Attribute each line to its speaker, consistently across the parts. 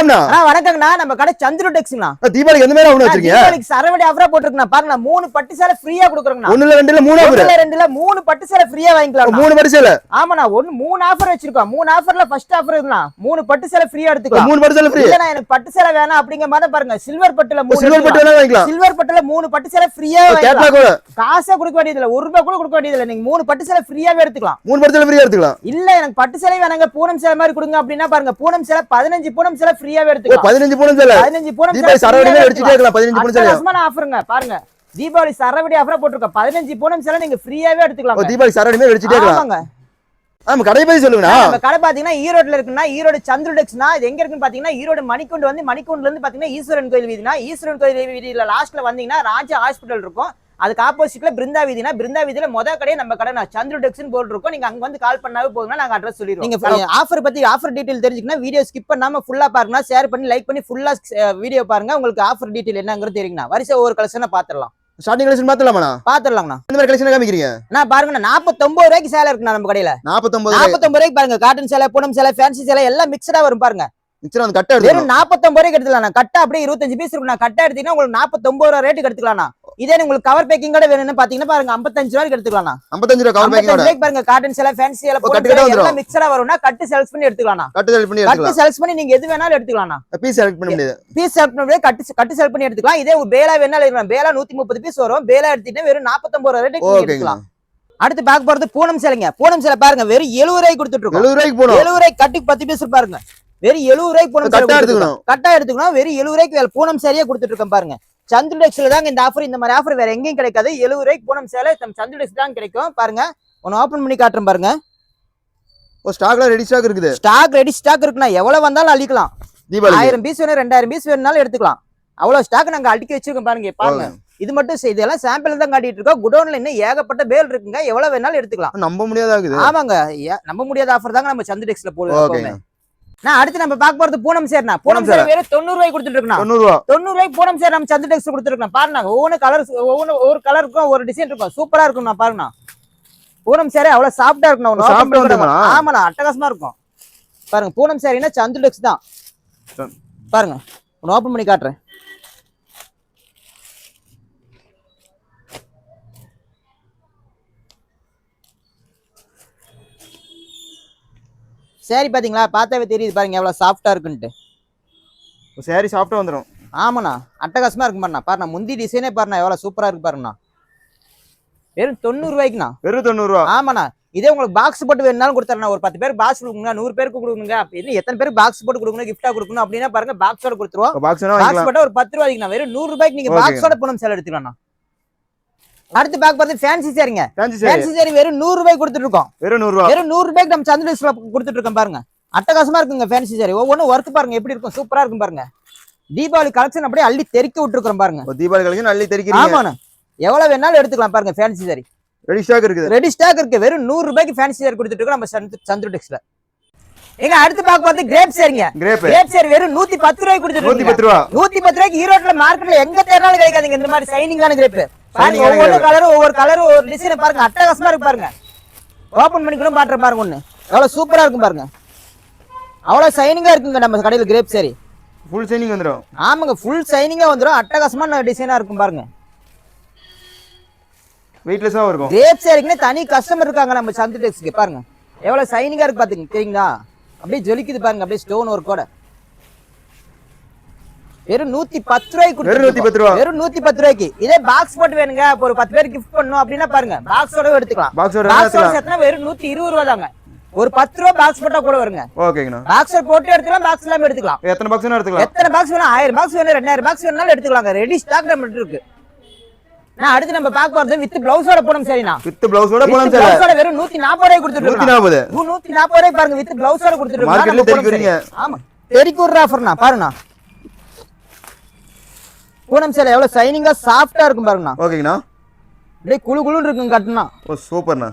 Speaker 1: வணக்கம்ண்ணா.
Speaker 2: வணக்கங்கண்ணா. நம்ம கடை சந்திர டெக்ஸ்ண்ணா.
Speaker 1: தீபாவளிக்கு எந்த மாதிரி ஆஃபர் வச்சிருக்கீங்க?
Speaker 2: தீபாவளிக்கு சரவடி ஆஃபரா போட்டுருக்கேன் பாருங்க. 3 பட்டு சேலை ஃப்ரீயா கொடுக்குறோம்ண்ணா.
Speaker 1: 1 2 3 ஆஃபர்.
Speaker 2: 3 பட்டு சேலை ஃப்ரீயா வாங்கிக்கலாம்.
Speaker 1: 3 பட்டு சேலை.
Speaker 2: ஆமாண்ணா. 3 ஆஃபர் வச்சிருக்கோம். 3 ஆஃபர்ல ஃபர்ஸ்ட் ஆஃபர் இதுண்ணா. 3 பட்டு சேலை ஃப்ரீயா எடுத்துக்கலாம்.
Speaker 1: 3 பட்டு சேலை ஃப்ரீ.
Speaker 2: இல்லண்ணா எனக்கு பட்டு சேலை வேணாம் அப்படிங்க மாதிரி பாருங்க. சில்வர் பட்டுல 3
Speaker 1: சில்வர் பட்டு வேணா வாங்கிக்கலாம்.
Speaker 2: சில்வர் பட்டுல 3 பட்டு சேலை ஃப்ரீயா வாங்கிக்கலாம். காசே கொடுக்க வேண்டியது இல்ல. 1 ரூபாய் கூட கொடுக்க வேண்டியது இல்ல. நீங்க 3 பட்டு சேலை ஃப்ரீயாவே எடுத்துக்கலாம்.
Speaker 1: 3 பட்டு சேலை ஃப்ரீயா எடுத்துக்கலாம்.
Speaker 2: இல்ல எனக்கு பட்டு சேலை வேணாங்க பூனம் சேலை மாதிரி கொடுங்க அப்படின்னா பாருங்க. பூனம் சேலை 15 பூனம் சேலை ஃப்ரீயாவே எடுத்துக்கலாம்.
Speaker 1: 15 பூனம் சேலை.
Speaker 2: 15 பூனம் சேலை
Speaker 1: தீபாவளி சரவடியில அடிச்சிட்டே இருக்கலாம். 15 பூனம் சேலை.
Speaker 2: அசமான ஆஃபருங்க பாருங்க. தீபாவளி சரவடி ஆஃபரா போட்டுருக்கோம். 15 பூனம் சேலை நீங்க ஃப்ரீயாவே எடுத்துக்கலாம்.
Speaker 1: தீபாவளி சரவடியில அடிச்சிட்டே இருக்கலாம். ஆமா கடை பத்தி சொல்லுங்கண்ணா.
Speaker 2: நம்ம கடை பாத்தீங்கன்னா ஈரோட்ல இருக்குன்னா ஈரோடு சந்திர டெக்ஸ்னா. இது எங்க இருக்குன்னு பாத்தீங்கன்னா ஈரோடு மணிக்குண்டு வந்து மணிக்குண்டுல இருந்து பாத்தீங்கன்னா ஈஸ்வரன் கோயில் வீதினா. ஈஸ்வரன் கோயில் வீதியில லாஸ்ட்ல வந்தீங்கன்னா ராஜா ஹாஸ்பிட்டல் இருக்கும். அதுக்கு ஆப்போசிட்ல பிருந்தா வீதினா. பிருந்தா வீதியில மொத கடையே நம்ம கடை சந்திர டெக்ஸ்னு போட்டு இருக்கோம். நீங்க அங்க வந்து கால் பண்ணாவே போதுங்க. நாங்க அட்ரஸ் சொல்லிடுவோம். நீங்க ஆஃபர் பத்தி ஆஃபர் டீடைல் தெரிஞ்சுக்கணும். வீடியோ ஸ்கிப் பண்ணாம ஃபுல்லா பாருங்க. ஷேர் பண்ணி லைக் பண்ணி ஃபுல்லா வீடியோ பாருங்க. உங்களுக்கு ஆஃபர் டீடைல் என்னங்கிறது தெரியுங்கண்ணா. வரிசை ஒவ்வொரு கலெக்ஷனா பாத்துடலாம்.
Speaker 1: Starting collection பாத்துலாமா?
Speaker 2: பாத்துடலாம்ண்ணா.
Speaker 1: இந்த மாதிரி கலெக்ஷன் காமிக்கிறீங்க.
Speaker 2: நான் பாருங்க 49 ரூபாய்க்கு சேலை இருக்குண்ணா நம்ம கடையில.
Speaker 1: 49
Speaker 2: ரூபாய்க்கு பாருங்க. காட்டன் சேலை பூனம் சேலை ஃபேன்சி சேலை எல்லாம் மிக்சடா வரும் பாருங்க.
Speaker 1: மிச்சம் அந்த கட்ட எடுத்து
Speaker 2: வெறும் 49 ரூபாய்க்கு எடுத்துக்கலாம். கட்ட அப்படியே 25 பீஸ் இருக்குண்ணா. கட்ட எடுத்தீங்கன்னா உங்களுக்கு 49 ரூபாய் ரேட்டுக்கு எடுத்துக்கலாம். இதே உங்களுக்கு கவர் பேக்கிங் கூட வேணும்னு பாத்தீங்கன்னா பாருங்க 55 ரூபாய்க்கு எடுத்துக்கலாம்.
Speaker 1: 55 ரூபாய் கவர் பேக்கிங்
Speaker 2: பாருங்க. காட்டன் சேலை ஃபேன்சி சேலை எல்லாம் மிக்சடா வரும்னா கட்டு செலக்ட் பண்ணி எடுத்துக்கலாம். கட்டு செலக்ட் பண்ணி நீங்க எது வேணாலும் எடுத்துக்கலாம்.
Speaker 1: பீஸ் செலக்ட் பண்ண முடியாது.
Speaker 2: பீஸ் செலக்ட் பண்ண முடியாது. கட்டு செலக்ட் பண்ணி எடுத்துக்கலாம். இதே பேலா வேணாலும் எடுக்கலாம். பேலா 130 பீஸ் வரும். பேலா எடுத்துட்டு வெறும் 49 ரூபாய் ரேட்டுக்கு எடுத்துக்கலாம். அடுத்து பார்க்க போறது பூனம் சேலைங்க. பூனம் சேலை பாருங்க வெறும் 70 ரூபாய்க்கு கொடுத்துட்டு இருக்கோம்.
Speaker 1: 70 ரூபாய்க்கு போணும்.
Speaker 2: 70 ரூபாய்க்கு கட்டுக்கு 10 பீஸ் பாருங்க. வெறும் 70 ரூபாய்க்கு பூனம் சேலை எடுத்துக்கணும். கட்டா எடுத்துக்கணும். வெறும் 70 ரூபாய்க்கு பூனம் சேலையே கொடுத்துட்டு இருக்கோம் பாருங்க. சந்திர டெக்ஸ்ல தாங்க இந்த ஆஃபர். இந்த மாதிரி ஆஃபர் வேற எங்கேயும் கிடைக்காது. 70 ரூபாய்க்கு பூனம் சேலை நம்ம சந்திர டெக்ஸ் தான் கிடைக்கும். பாருங்க ஒன்னு ஓபன் பண்ணி காட்டுறேன் பாருங்க.
Speaker 1: ஸ்டாக்ல ரெடி ஸ்டாக் இருக்குது.
Speaker 2: ஸ்டாக் ரெடி ஸ்டாக் இருக்குன்னா எவ்வளவு வந்தாலும் அள்ளிக்கலாம். 1000 பீஸ் வேணும் 2000 பீஸ் வேணும்னாலும் எடுத்துக்கலாம். அவ்வளவு ஸ்டாக் நாங்க அடுக்கி வச்சிருக்கோம் பாருங்க. பாருங்க இது மட்டும் இதெல்லாம் சாம்பிள் தான் காட்டிட்டு இருக்கோம். குடோன்ல இன்னும் ஏகப்பட்ட பேல் இருக்குங்க. எவ்வளவு வேணாலும் எடுத்துக்கலாம்.
Speaker 1: நம்ப முடியாத
Speaker 2: ஆமாங்க நம்ப முடியாத ஆஃபர் தாங்க நம்ம சந்திர டெக்ஸ்ல போடுவோம். நான் அடுத்து நம்ம பார்க்க போறது பூனம் சேர்னா. பூனம் சேர் வேற 90 ரூபாய்க்கு கொடுத்துட்டு இருக்கோம். 90 ரூபாய்க்கு பூனம் சேர் நம்ம சந்திர டெக்ஸ்ல கொடுத்துருக்கோம். பாருங்க ஒவ்வொரு கலர் ஒவ்வொரு கலருக்கும் ஒரு டிசைன் இருக்கும். சூப்பரா இருக்கும். நான் பாருங்க பூனம் சேரே அவ்வளவு சாஃப்டா இருக்கும். ஆமாண்ணா அட்டகாசமா இருக்கும். பாருங்க பூனம் சேரினா சந்திர டெக்ஸ் தான். பாருங்க ஒன்னு ஓபன் பண்ணி காட்டுறேன். சேரி பாத்தீங்களா? பார்த்தாவே தெரியுது பாருங்க எவ்வளவு சாஃப்டா இருக்குன்ட்டு.
Speaker 1: சேரி சாஃப்டா வந்துரும்.
Speaker 2: ஆமாண்ணா அட்டகாசமா இருக்கும் பாருண்ணா. பாருண்ணா முந்தி டிசைனே பாருண்ணா எவ்வளவு சூப்பரா இருக்கு பாருண்ணா. வெறும் 90 ரூபாய்க்குண்ணா.
Speaker 1: வெறும் 90 ரூபா.
Speaker 2: ஆமாண்ணா. இதே உங்களுக்கு பாக்ஸ் போட்டு வேணாலும் கொடுத்துறேன். ஒரு 10 பேர் பாக்ஸ் கொடுக்குங்க, 100 பேருக்கு கொடுக்குங்க. இன்னும் எத்தனை பேர் பாக்ஸ் போட்டு கொடுக்கணும் கிஃப்டா கொடுக்கணும் அப்படின்னா பாருங்க பாக்ஸோட கொடுத்துருவோம். பாக்ஸ் போட்டா ஒரு 10 ரூபாய்க்குண்ணா. வெறும் 100 ரூபாய்க்கு நீங்க பாக்ஸோட பூனம் சேலை எடுத்துக்கலாம். அடுத்து பேக் பார்த்து ஃபேன்சி சேரிங்க. ஃபேன்சி சேரி வெறும் 100 ரூபாய்க்கு கொடுத்துட்டு இருக்கோம்.
Speaker 1: வெறும் 100 ரூபாய்.
Speaker 2: வெறும் 100 ரூபாய்க்கு நம்ம சந்திர டெக்ஸ்ல கொடுத்துட்டு இருக்கோம் பாருங்க. அட்டகாசமா இருக்குங்க ஃபேன்சி சேரி. ஒவ்வொன்றும் ஒர்க் பாருங்க எப்படி இருக்கும். சூப்பரா இருக்கும் பாருங்க. தீபாவளி கலெக்ஷன் அப்படியே அள்ளி தெறிக்க விட்டுருக்கோம் பாருங்க.
Speaker 1: தீபாவளி கலெக்ஷன் அள்ளி தெறிக்கிறீங்க.
Speaker 2: ஆமாண்ணா எவ்வளவு வேணாலும் எடுத்துக்கலாம் பாருங்க. ஃபேன்சி சேரி
Speaker 1: ரெடி ஸ்டாக் இருக்குது.
Speaker 2: ரெடி ஸ்டாக் இருக்கு. வெறும் 100 ரூபாய்க்கு ஃபேன்சி சேரி கொடுத்துட்டு இருக்கோம் நம்ம சந்திர டெக்ஸ்ல. எங்க அடுத்து பார்க்க போறது கிரேப் சேரிங்க. கிரேப் சேரி வெறும் 110 ரூபாய்க்கு கொடுத்துட்டு
Speaker 1: 110 ரூபாய்.
Speaker 2: 110 ரூபாய்க்கு ஈரோட்ல மார்க்கெட்ல எங்க தேடினாலும் கிடைக்காதுங்க இந்த மாதிரி ஷைனிங்கான கிரேப். பாருங்க ஒவ்வொரு கலரும் ஒரு டிசைன் பாருங்க. அட்டகாசமா இருக்கு பாருங்க. ஓபன் பண்ணி கூட பாத்துற பாருங்க. ஒண்ணு எவ்வளவு சூப்பரா இருக்கும் பாருங்க. அவ்வளவு ஷைனிங்கா இருக்குங்க நம்ம கடையில கிரேப் சேரி.
Speaker 1: ஃபுல் ஷைனிங் வந்துரும்.
Speaker 2: ஆமாங்க ஃபுல் ஷைனிங்கா வந்துரும். அட்டகாசமான டிசைனா இருக்கும் பாருங்க.
Speaker 1: வெயிட்லெஸ்ஸா இருக்கும்.
Speaker 2: கிரேப் சேரிக்குன்னு தனி கஸ்டமர் இருக்காங்க நம்ம சந்திர டெக்ஸ்க்கு. பாருங்க எவ்வளவு ஷைனிங்கா இருக்கு பாத்துங்க. தெரியுங்களா? அப்படியே ஜொலிக்குது பாருங்க. அப்படியே ஸ்டோன் ஒர்க்கோட. வெறும் 110 ரூபாய்க்கு. வெறும் 110 ரூபாய்க்கு. இதே பாக்ஸ் போட்டு வேணுங்க ஒரு 10 பேர் கிஃப்ட் பண்ணணும் அப்படின்னா பாருங்க பாக்ஸோட எடுத்துக்கலாம். பாக்ஸோட சேர்த்தா வெறும் 120 ரூபாய் தாங்க. ஒரு 10 ரூபாய் பாக்ஸ் போட்டா கூட வருங்க.
Speaker 1: ஓகேங்கண்ணா.
Speaker 2: பாக்ஸ் போட்டு எடுத்துக்கலாம். பாக்ஸ் இல்லாம எடுத்துக்கலாம்.
Speaker 1: எத்தனை பாக்ஸ் வேணா எடுத்துக்கலாம்.
Speaker 2: எத்தனை பாக்ஸ் வேணா 1000 பாக்ஸ் வேணும் 2000 பாக்ஸ் வேணாலும் எடுத்துக்கலாங்க. ரெடி ஸ்டாக் நம்ம இருக்கு. நான் அடுத்து நம்ம பார்க்க போறது வித் பிளவுஸோட பூனம் சேரினா.
Speaker 1: வித் பிளவுஸோட பூனம் சேரி.
Speaker 2: பிளவுஸோட வெறும் 140 ரூபாய் கொடுத்துட்டு இருக்கோம். 140 ரூபாய் பாருங்க. வித் பிளவுஸோட கொடுத்துட்டு இருக்கோம்.
Speaker 1: மார்க்கெட்ல தெரிக்குறீங்க.
Speaker 2: ஆமா தெரிக்குற ஆஃபர்னா பாருங்க. பூனம் சேலை எவ்வளவு ஷைனிங்கா சாஃப்டா இருக்கும் பாருங்கண்ணா.
Speaker 1: ஓகேங்கண்ணா.
Speaker 2: அப்படியே குளு குளுன்னு இருக்கும் கட்டுனா.
Speaker 1: ஓ சூப்பர்ண்ணா.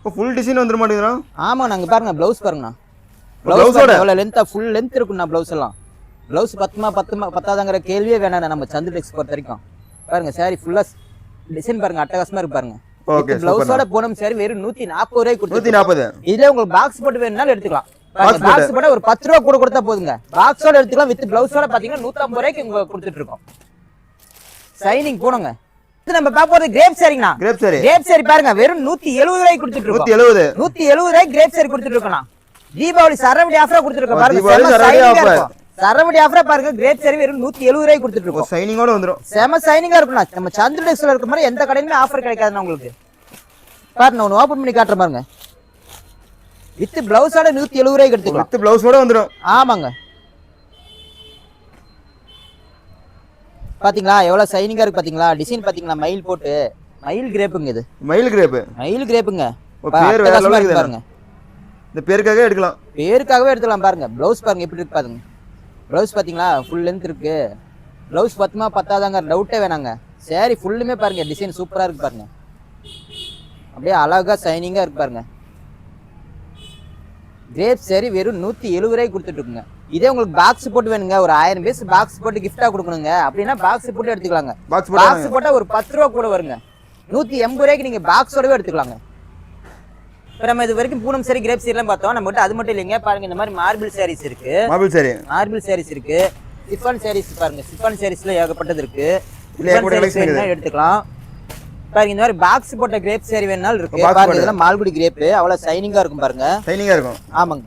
Speaker 1: ஓ ஃபுல் டிசைன் வந்துர மாட்டேங்குதுண்ணா.
Speaker 2: ஆமா நாங்க பாருங்க ப்ளவுஸ் பாருங்கண்ணா. ப்ளவுஸோட எவ்வளவு லென்த்தா ஃபுல் லென்த் இருக்குண்ணா ப்ளவுஸ் எல்லாம். ப்ளவுஸ் பத்தாதங்கிற கேள்வியே வேணாம் நம்ம சந்திர டெக்ஸ் பொறுத்த வரைக்கும். பாருங்க சாரி ஃபுல்லா டிசைன் பாருங்க அட்டகாசமா இருக்கு பாருங்க.
Speaker 1: ஓகே
Speaker 2: ப்ளவுஸோட பூனம் சேரி வெறும் 140 ரூபாய்க்கு கொடுத்து.
Speaker 1: 140.
Speaker 2: இதுல உங்களுக்கு பாக்ஸ் போட்டு வேணும்னாலும் எடுத்துக்கலாம். பாக்ஸ் போட ஒரு 10 ரூபா கூட கொடுத்தா போதுங்க. பாக்ஸோட எடுத்துக்கலாம், வித் பிளவுஸோட பாத்தீங்கன்னா 150 ரூபாய்க்கு உங்களுக்கு கொடுத்துட்டு இருக்கோம். சைனிங் போடுங்க. இது நம்ம பார்க்க போறது கிரேப் சாரிங்கண்ணா. கிரேப் சாரி பாருங்க, வெறும் 170 ரூபாய்க்கு கொடுத்துட்டு இருக்கோம். 170 ரூபாய்க்கு கிரேப் சாரி கொடுத்துட்டு இருக்கோம். தீபாவளி சரவடி ஆஃபரா கொடுத்துட்டு இருக்கோம் பாருங்க. சரவடி ஆஃபரா பாருங்க, கிரேப் சாரி வெறும் 170 ரூபாய்க்கு கொடுத்துட்டு இருக்கோம்.
Speaker 1: சைனிங்கோட வந்துரும்.
Speaker 2: செம சைனிங்கா இருக்கும்ண்ணா. நம்ம சந்திரடெக்ஸ்ல இருக்க மாதிரி எந்த கடையிலுமே ஆஃபர் கிடைக்காதுண்ணா உங்களுக்கு. பாருங்க, நான் ஓபன் பண்ணி காட்டுறேன் பாருங்க. வித் பிளவுஸோட 170 ரூபாய்க்கு எடுத்துக்கலாம்.
Speaker 1: வித் பிளவுஸோட வந்துரும்.
Speaker 2: ஆமாங்க. பாத்தீங்களா எவ்வளவு சைனிங்கா இருக்கு பாத்தீங்களா? டிசைன் பாத்தீங்களா? மயில் போட்டு மயில் கிரேப்புங்க. இது மயில் கிரேப்புங்க.
Speaker 1: பேர் வேற லெவல்ல இருக்கு பாருங்க. இந்த பேருக்காகவே எடுக்கலாம்
Speaker 2: பாருங்க. ப்ளவுஸ் பாருங்க எப்படி இருக்கு பாருங்க. ப்ளவுஸ் பாத்தீங்களா ஃபுல் லென்த் இருக்கு. ப்ளவுஸ் பத்துமா பத்தாதாங்க டவுட்டே வேணாங்க. சாரி ஃபுல்லுமே பாருங்க டிசைன் சூப்பரா இருக்கு பாருங்க. அப்படியே அழகா சைனிங்கா இருக்கு பாருங்க. கிரேப் சாரி வெறும் 170 ரூபாய்க்கு கொடுத்துட்டு இருக்குங்க. இதே உங்களுக்கு பாக்ஸ் போட்டு வேணுங்க, ஒரு 1000 பீஸ் பாக்ஸ் போட்டு கிஃப்டா கொடுக்கணுங்க அப்படின்னா பாக்ஸ் போட்டு எடுத்துக்கலாங்க. பாக்ஸ் போட்டா ஒரு 10 ரூபா கூட வருங்க. 180 ரூபாய்க்கு நீங்க பாக்ஸோடவே எடுத்துக்கலாங்க. இப்போ நம்ம இது வரைக்கும் பூனம் சாரி கிரேப் சாரி எல்லாம் பார்த்தோம். நம்ம கிட்ட அது மட்டும் இல்லைங்க. பாருங்க, இந்த மாதிரி மார்பிள் சாரீஸ் இருக்கு. மார்பிள் சாரீஸ் இருக்கு. சிஃபான் சாரீஸ் பாருங்க. சிஃபான் சாரீஸ்ல ஏகப்பட்டது இருக்கு. எடுத்துக்கலாம். பாருங்க, இந்த மாதிரி பாக்ஸ் போட்ட கிரேப் சாரி வேணாலும் இருக்கு. பாருங்க, இதெல்லாம் மால்குடி கிரேப். அவ்வளவு சைனிங்கா இருக்கும் பாருங்க. ஆமாங்க.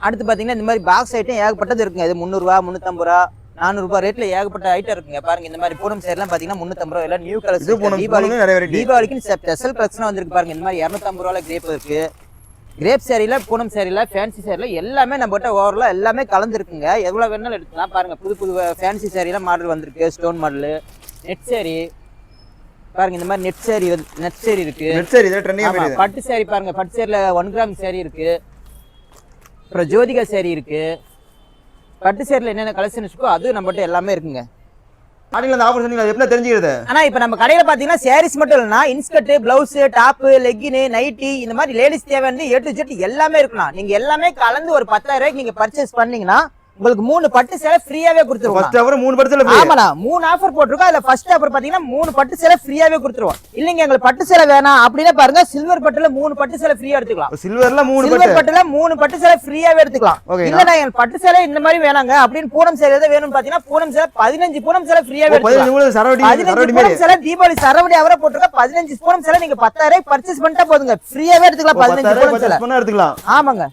Speaker 2: அடுத்து பாத்தீங்கன்னா இந்த மாதிரி பாக்ஸ் ஐட்டம் ஏகப்பட்டது இருக்குங்க. இது 300 ரூபா, 350 ரூபா, 400 ரூபாய் ரேட்ல ஏகப்பட்ட ஐட்டம் இருக்குங்க. பாருங்க, இந்த மாதிரி பூனம் சாரி எல்லாம் பாத்தீங்கன்னா 350 ரூபாய். எல்லாம் நியூ கலெக்ஷன். தீபாவளிக்கு ஸ்பெஷல் கலெக்ஷன் வந்திருக்கு பாருங்க. இந்த மாதிரி 250 ரூபாய்ல கிரேப் இருக்கு. கிரேப் சாரில, பூனம் சாரில, ஃபேன்சி சாரில எல்லாமே நம்ம கிட்ட ஓவரலா எல்லாமே கலந்து இருக்குங்க. எவ்வளவு வேணாலும் எடுத்துக்கலாம். பாருங்க, புது புது ஃபேன்சி சாரில மாடல் வந்திருக்கு. ஸ்டோன் மாடல், நெட் சாரி பாருங்க. இந்த மாதிரி நெட் சாரி இருக்கு. பட்டு சாரி பாருங்க. பட்டு சாரில 1 கிராம் சாரி இருக்கு. அப்புறம் ஜோதிகா சாரி இருக்கு. பட்டு சாரில என்னென்ன கலெக்ஷன் இருக்கோ அது நம்மகிட்ட எல்லாமே இருக்குங்க. ஆனா இப்ப நம்ம கடையில பாத்தீங்கன்னா சாரீஸ் மட்டும் இல்லைன்னா inskirt, blouse, top, legging, nightie இந்த மாதிரி லேடிஸ் தேவையான A to Z எல்லாமே இருக்கலாம். நீங்க எல்லாமே கலந்து ஒரு 10,000 ரூபாய்க்கு நீங்க பர்ச்சேஸ் பண்ணீங்கன்னா உங்களுக்கு 3 பட்டு சேலை ஃப்ரீயாவே கொடுத்துருவோம். ஃபர்ஸ்ட் ஆஃபர் 3 பட்டு சேலை ஃப்ரீ. ஆமாடா, 3 ஆஃபர் போட்டுருக்கோம். அதுல ஃபர்ஸ்ட் ஆஃபர் பாத்தீங்கன்னா 3 பட்டு சேலை ஃப்ரீயாவே கொடுத்துருவோம். இல்லங்க எங்களுக்கு பட்டு சேலை வேணாம் அப்படினா பாருங்க, சில்வர் பட்டுல 3 பட்டு சேலை ஃப்ரீயா எடுத்துக்கலாம். சில்வர் பட்டுல 3 பட்டு சேலை ஃப்ரீயாவே எடுத்துக்கலாம். இல்லனா எங்களுக்கு பட்டு சேலை இந்த மாதிரி வேணாங்க அப்படின்னு பூனம் சேலை ஏதாவது வேணும்னு பாத்தீங்கன்னா பூனம் சேலை 15 பூனம் சேலை ஃப்ரீயாவே எடுத்துக்கலாம். 15 பூனம் சேலை தீபாவளி சரவடி அவரை போட்டுருக்க. 15 பூனம் சேலை நீங்க 10,000 ரூபாய்க்கு பர்ச்சேஸ் பண்ணிட்டா போதுங்க, ஃப்ரீயாவே எடுத்துக்கலாம். 15 பூனம் சேலை எடுத்துக்கலாம். ஆமாங்க.